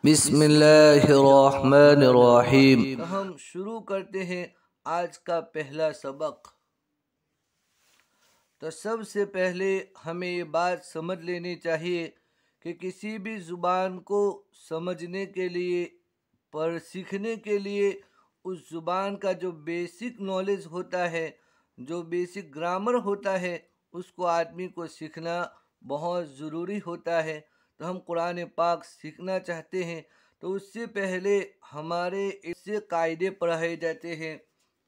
بسم اللہ الرحمن الرحیم۔ ہم شروع کرتے ہیں آج کا پہلا سبق۔ تو سب سے پہلے ہمیں یہ بات سمجھ لینی چاہیے کہ کسی بھی زبان کو سمجھنے کے لیے سیکھنے کے لیے اس زبان کا جو بیسک نالج ہوتا ہے، جو بیسک گرامر ہوتا ہے، اس کو آدمی کو سیکھنا بہت ضروری ہوتا ہے۔ تو ہم قرآن پاک سیکھنا چاہتے ہیں تو اس سے پہلے ہمارے ایسے قاعدے پڑھائے جاتے ہیں۔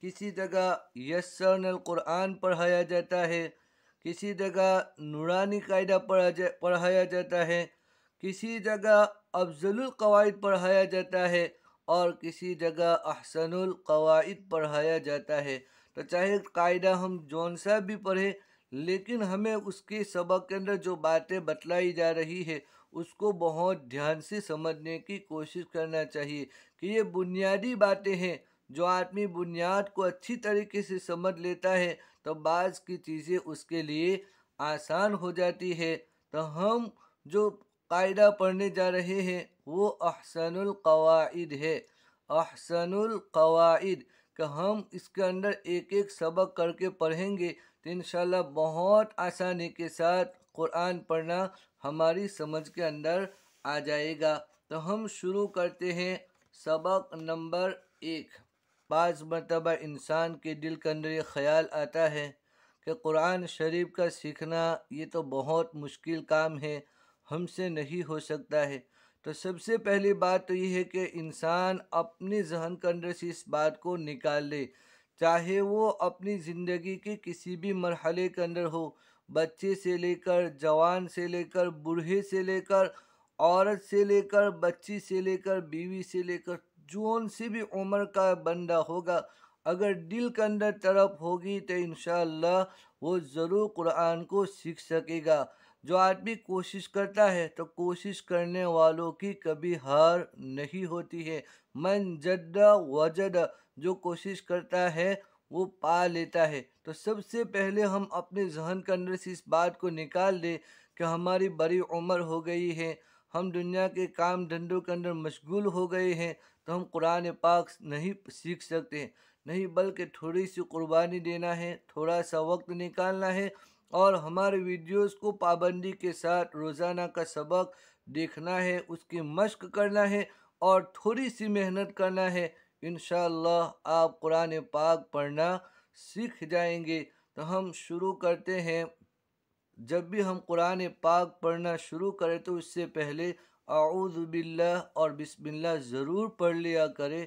کسی جگہ یسرنا القرآن پڑھایا جاتا ہے، کسی جگہ نورانی قاعدہ پڑھایا جاتا ہے، کسی جگہ افضل القواعد پڑھایا جاتا ہے اور کسی جگہ احسن القواعد پڑھایا جاتا ہے۔ تو چاہے قاعدہ ہم جون سا بھی پڑھیں، لیکن ہمیں اس کے سبق کے اندر جو باتیں بتلائی جا رہی ہے اس کو بہت دھیان سے سمجھنے کی کوشش کرنا چاہیے کہ یہ بنیادی باتیں ہیں۔ جو آدمی بنیاد کو اچھی طریقے سے سمجھ لیتا ہے تو بعض کی چیزیں اس کے لیے آسان ہو جاتی ہے۔ تو ہم جو قاعدہ پڑھنے جا رہے ہیں وہ احسن القواعد ہے۔ احسن القواعد کہ ہم اس کے اندر ایک ایک سبق کر کے پڑھیں گے تو انشاءاللہ بہت آسانی کے ساتھ قرآن پڑھنا ہماری سمجھ کے اندر آ جائے گا۔ تو ہم شروع کرتے ہیں سبق نمبر 1۔ بعض مرتبہ انسان کے دل کے اندر یہ خیال آتا ہے کہ قرآن شریف کا سیکھنا یہ تو بہت مشکل کام ہے، ہم سے نہیں ہو سکتا ہے۔ تو سب سے پہلی بات تو یہ ہے کہ انسان اپنے ذہن کے اندر سے اس بات کو نکال لے، چاہے وہ اپنی زندگی کے کسی بھی مرحلے کے اندر ہو، بچے سے لے کر جوان سے لے کر بوڑھے سے لے کر عورت سے لے کر بچی سے لے کر بیوی سے لے کر جون سی بھی عمر کا بندہ ہوگا، اگر دل کے اندر طرف ہوگی تو انشاءاللہ وہ ضرور قرآن کو سیکھ سکے گا۔ جو آدمی کوشش کرتا ہے تو کوشش کرنے والوں کی کبھی ہار نہیں ہوتی ہے۔ من جد وجد، جو کوشش کرتا ہے وہ پا لیتا ہے۔ تو سب سے پہلے ہم اپنے ذہن کے اندر سے اس بات کو نکال دیں کہ ہماری بڑی عمر ہو گئی ہے، ہم دنیا کے کام دھندوں کے اندر مشغول ہو گئے ہیں تو ہم قرآن پاک نہیں سیکھ سکتے، نہیں بلکہ تھوڑی سی قربانی دینا ہے، تھوڑا سا وقت نکالنا ہے اور ہمارے ویڈیوز کو پابندی کے ساتھ روزانہ کا سبق دیکھنا ہے، اس کی مشق کرنا ہے اور تھوڑی سی محنت کرنا ہے۔ انشاءاللہ آپ قرآن پاک پڑھنا سیکھ جائیں گے۔ تو ہم شروع کرتے ہیں۔ جب بھی ہم قرآن پاک پڑھنا شروع کریں تو اس سے پہلے اعوذ باللہ اور بسم اللہ ضرور پڑھ لیا کرے۔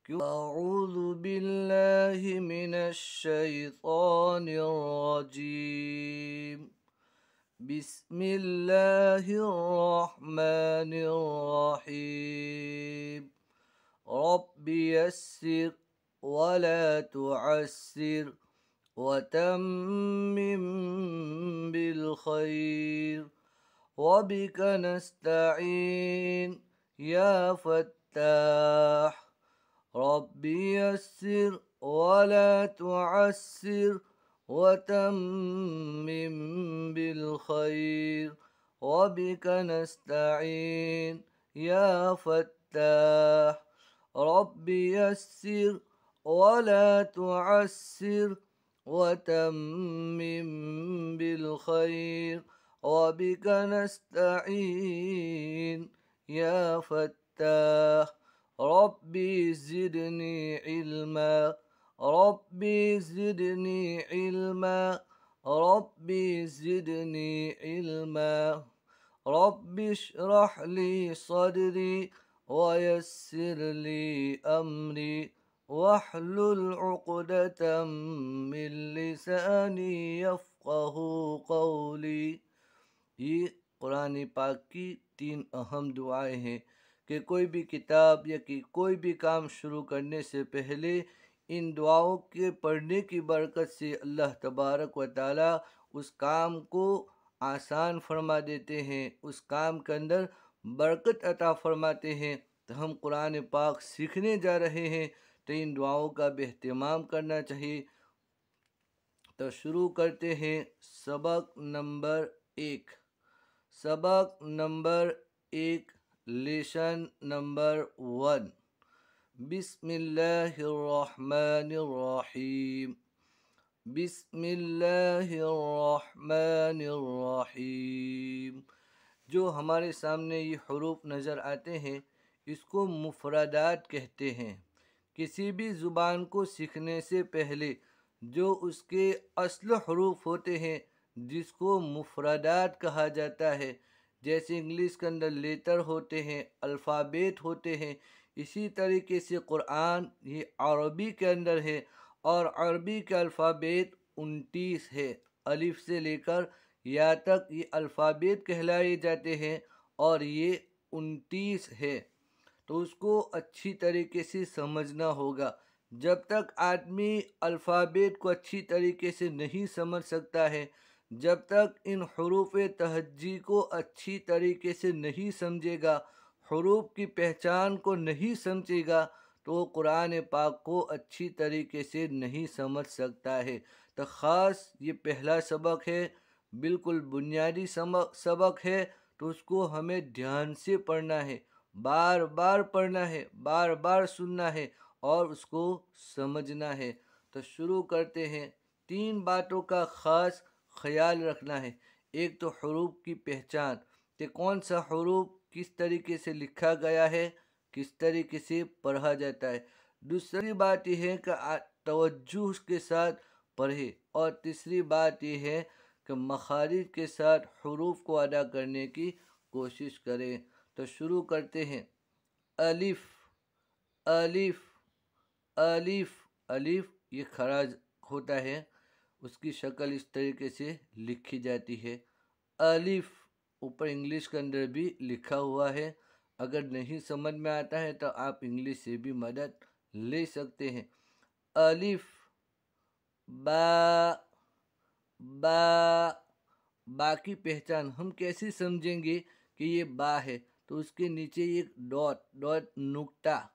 اعوذ باللہ من الشیطان الرجیم، بسم اللہ الرحمن الرحیم، رب یسر ولا تعسر وتمم بالخیر وبک نستعین یا فتاح، رب یسر ولا تعسر وتمم بالخیر وبک نستعین یا فتاح، رب یسر ولا تعسر وتمم بالخیر وبک نستعین یا فتاح، ربی زدنی علما، ربی زدنی علما، ربی زدنی علما، رب اشرح لی صدری ویسر لی امری واحلل عقدۃ من لسانی یفقہوا قولی۔ یہ قرآن پاک کی 3 اہم دعائیں ہیں کہ کوئی بھی کتاب یا کوئی بھی کام شروع کرنے سے پہلے ان دعاؤں کے پڑھنے کی برکت سے اللہ تبارک و تعالی اس کام کو آسان فرما دیتے ہیں، اس کام کے اندر برکت عطا فرماتے ہیں۔ تو ہم قرآن پاک سیکھنے جا رہے ہیں تو ان دعاؤں کا بھی اہتمام کرنا چاہیے۔ تو شروع کرتے ہیں سبق نمبر 1۔ سبق نمبر 1 लेसन नंबर 1। बिस्मिल्लाहिर्रहमानिर्रहीम, बिस्मिल्लाहिर्रहमानिर्रहीम। जो हमारे सामने ये हरूफ नज़र आते हैं इसको मुफरदात कहते हैं। किसी भी ज़ुबान को सीखने से पहले जो उसके असल हरूफ होते हैं जिसको मुफरदात कहा जाता है, जैसे इंग्लिश के अंदर लेटर होते हैं, अल्फ़ाबेट होते हैं, इसी तरीके से कुरान ये अरबी के अंदर है और अरबी के अल्फ़ाबेट 29 है। अलिफ से लेकर या तक ये अल्फ़ाबेट कहलाए जाते हैं और ये 29 है। तो उसको अच्छी तरीके से समझना होगा। जब तक आदमी अल्फ़ाबेट को अच्छी तरीके से नहीं समझ सकता है, जब तक इन हरूफ तहज्जी को अच्छी तरीके से नहीं समझेगा, हरूफ की पहचान को नहीं समझेगा, तो वो कुरान पाक को अच्छी तरीके से नहीं समझ सकता है। तो ख़ास ये पहला सबक है, बिल्कुल बुनियादी सबक है। तो उसको हमें ध्यान से पढ़ना है, बार बार पढ़ना है, बार बार सुनना है और उसको समझना है। तो शुरू करते हैं। 3 बातों का ख़ास ख्याल रखना है। एक तो हरूफ की पहचान कि कौन सा हरूफ किस तरीके से लिखा गया है, किस तरीके से पढ़ा जाता है। दूसरी बात यह है कि तवज्जुह के साथ पढ़े और तीसरी बात यह है कि मखारिज के साथ हरूफ को अदा करने की कोशिश करें। तो शुरू करते हैं। अलिफ, अलिफ, अलिफ। अलिफ ये खराज होता है, उसकी शक्ल इस तरीके से लिखी जाती है। अलिफ ऊपर इंग्लिश के अंदर भी लिखा हुआ है। अगर नहीं समझ में आता है तो आप इंग्लिश से भी मदद ले सकते हैं। अलिफ, बा, बा। बा की पहचान हम कैसे समझेंगे कि ये बा है? तो उसके नीचे एक डॉट, डॉट नुक्ता।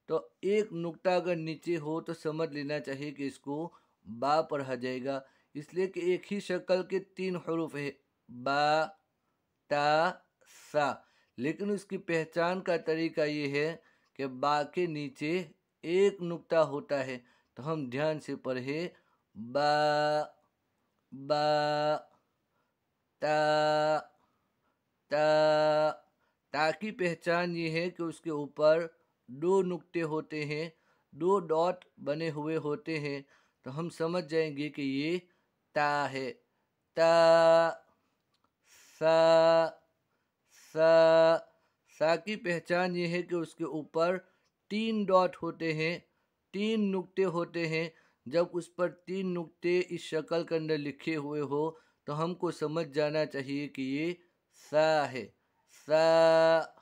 तो एक नुक्ता अगर नीचे हो तो समझ लेना चाहिए कि इसको बा पढ़ा जाएगा, इसलिए कि एक ही शक्ल के 3 हरूफ है, बा, ता, सा। लेकिन उसकी पहचान का तरीका ये है कि बा के नीचे एक नुक्ता होता है। तो हम ध्यान से पढ़े, बा, बा, ता, ता। ता की पहचान ये है कि उसके ऊपर 2 नुक्ते होते हैं, 2 डॉट बने हुए होते हैं। तो हम समझ जाएंगे कि ये ता है। ता, सा, सा। सा की पहचान ये है कि उसके ऊपर 3 डॉट होते हैं, 3 नुक्ते होते हैं। जब उस पर 3 नुक्ते इस शक्ल के अंदर लिखे हुए हो तो हमको समझ जाना चाहिए कि ये सा है। सा।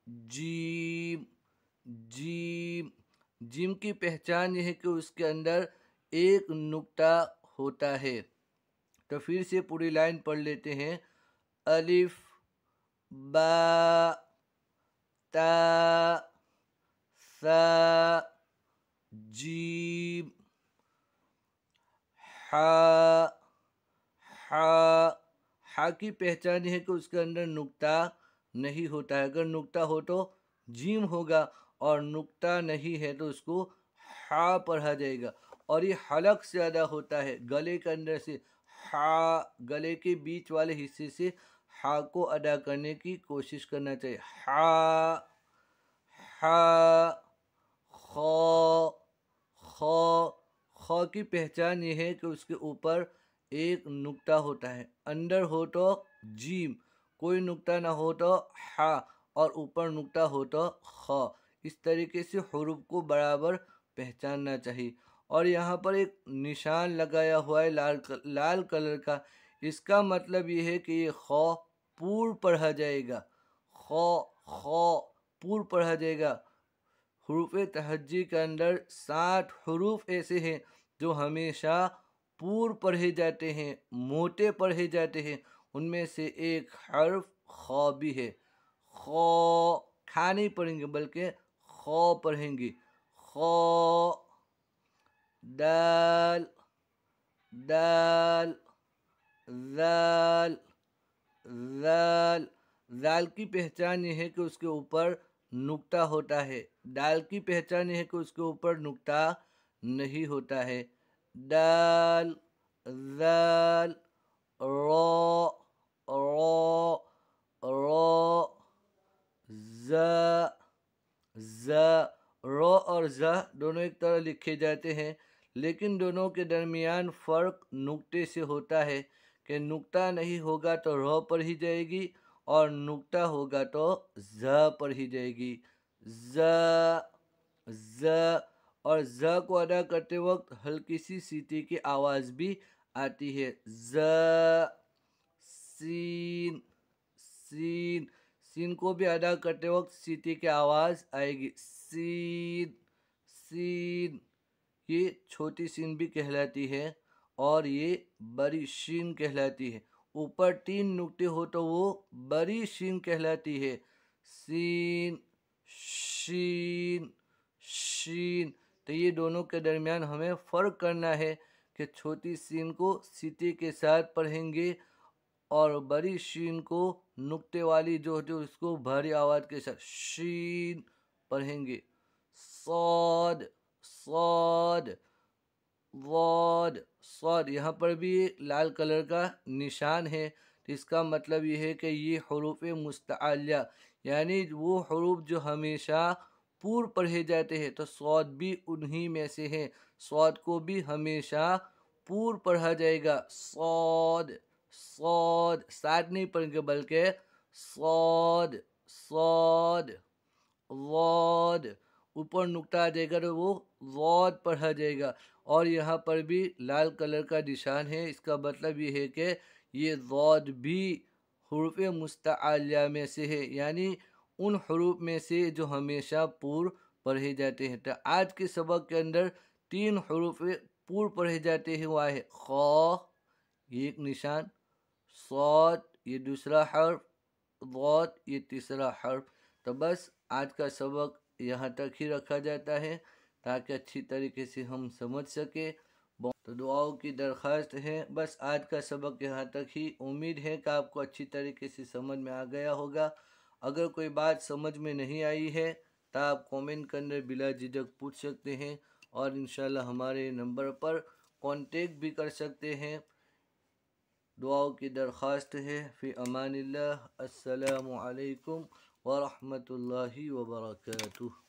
Gym, gym. जीम की पहचान यह है कि उसके अंदर एक नुक्ता होता है। तो फिर से पूरी लाइन पढ़ लेते हैं। अलिफ, बा, ता, सा, जीम, हा, हा। हा की पहचान है कि उसके अंदर नुक्ता नहीं होता है। अगर नुक्ता हो तो जीम होगा और नुक्ता नहीं है तो उसको हा पढ़ा जाएगा। और ये हलक से अदा होता है, गले के अंदर से हा, गले के बीच वाले हिस्से से हा को अदा करने की कोशिश करना चाहिए। हा, हा, खो, खो। खो की पहचान ये है कि उसके ऊपर एक नुक्ता होता है, अंदर हो तो जीम, कोई नुक्ता ना हो तो हा और ऊपर नुक्ता हो तो ख। इस तरीके से हुरूफ को बराबर पहचानना चाहिए। और यहाँ पर एक निशान लगाया हुआ है लाल कलर का, इसका मतलब ये है कि ये ख पूर्व पढ़ा जाएगा। ख पूर्व पढ़ा जाएगा। हुरूफ तहज्जी के अंदर 60 हुरूफ ऐसे हैं जो हमेशा पूर्व पढ़े जाते हैं, मोटे पढ़े जाते हैं। उनमें से एक हर्फ ख भी है। ख खा नहीं पढ़ेंगे बल्कि ख पढ़ेंगे। ख, दाल, दाल, जाल, जाल। दाल की पहचान ये है कि उसके ऊपर नुक्ता होता है। दाल की पहचान ये है कि उसके ऊपर नुक्ता नहीं होता है। दाल, दाल, रो, रो, रो, ज, ज। रो और ज दोनों एक तरह लिखे जाते हैं, लेकिन दोनों के दरमियान फ़र्क नुक्ते से होता है कि नुक्ता नहीं होगा तो रो पर ही जाएगी और नुक्ता होगा तो ज पर ही जाएगी। ज, ज। और ज को अदा करते वक्त हल्की सी सीटी की आवाज़ भी आती है। ज, सीन, सीन। सीन को भी अदा करते वक्त सीटी की आवाज़ आएगी। Scene, scene. ये छोटी सीन भी कहलाती है और ये बड़ी शीन कहलाती है। ऊपर 3 नुक्ते हो तो वो बड़ी शीन कहलाती है। सीन, शीन, शीन। तो ये दोनों के दरमियान हमें फ़र्क करना है कि छोटी सीन को सीटी के साथ पढ़ेंगे और बड़ी शीन को नुक्ते वाली जो होती है उसको भारी आवाज़ के साथ शीन पढ़ेंगे। सौद, सौद, वॉड, सौद। यहाँ पर भी लाल कलर का निशान है, तो इसका मतलब ये है कि ये हरूफ मुस्तअलिया यानी वो हरूफ जो हमेशा पूर्व पढ़े जाते हैं, तो सौद भी उन्हीं में से है। सौद को भी हमेशा पूर्व पढ़ा जाएगा। सौद, सौद। साथ नहीं पढ़ेंगे बल्कि सौद, सौद, वॉद। ऊपर नुक्ता आ जाएगा तो वो वॉद पढ़ा जाएगा। और यहाँ पर भी लाल कलर का निशान है, इसका मतलब ये है कि ये वॉद भी हुरूफ मुस्तअलिया में से है, यानी उन हुरूफ में से जो हमेशा पूर्व पढ़े जाते हैं। तो आज के सबक के अंदर 3 हुरूफ पूर्व पढ़े जाते हैं, वो है ख, ये एक निशान, सौद ये दूसरा हर्फ, वॉद ये तीसरा हर्फ। तो बस आज का सबक यहाँ तक ही रखा जाता है ताकि अच्छी तरीके से हम समझ सके। तो दुआओं की दरख्वास्त है। बस आज का सबक यहाँ तक ही। उम्मीद है कि आपको अच्छी तरीके से समझ में आ गया होगा। अगर कोई बात समझ में नहीं आई है तो आप कमेंट के अंदर बिला झिझक पूछ सकते हैं और इंशाल्लाह हमारे नंबर पर कांटेक्ट भी कर सकते हैं। दुआओं की दरख्वास्त है। फ़ी अमानिल्लाह। अस्सलामु अलैकुम व रहमतुल्लाहि व बरकातुहू।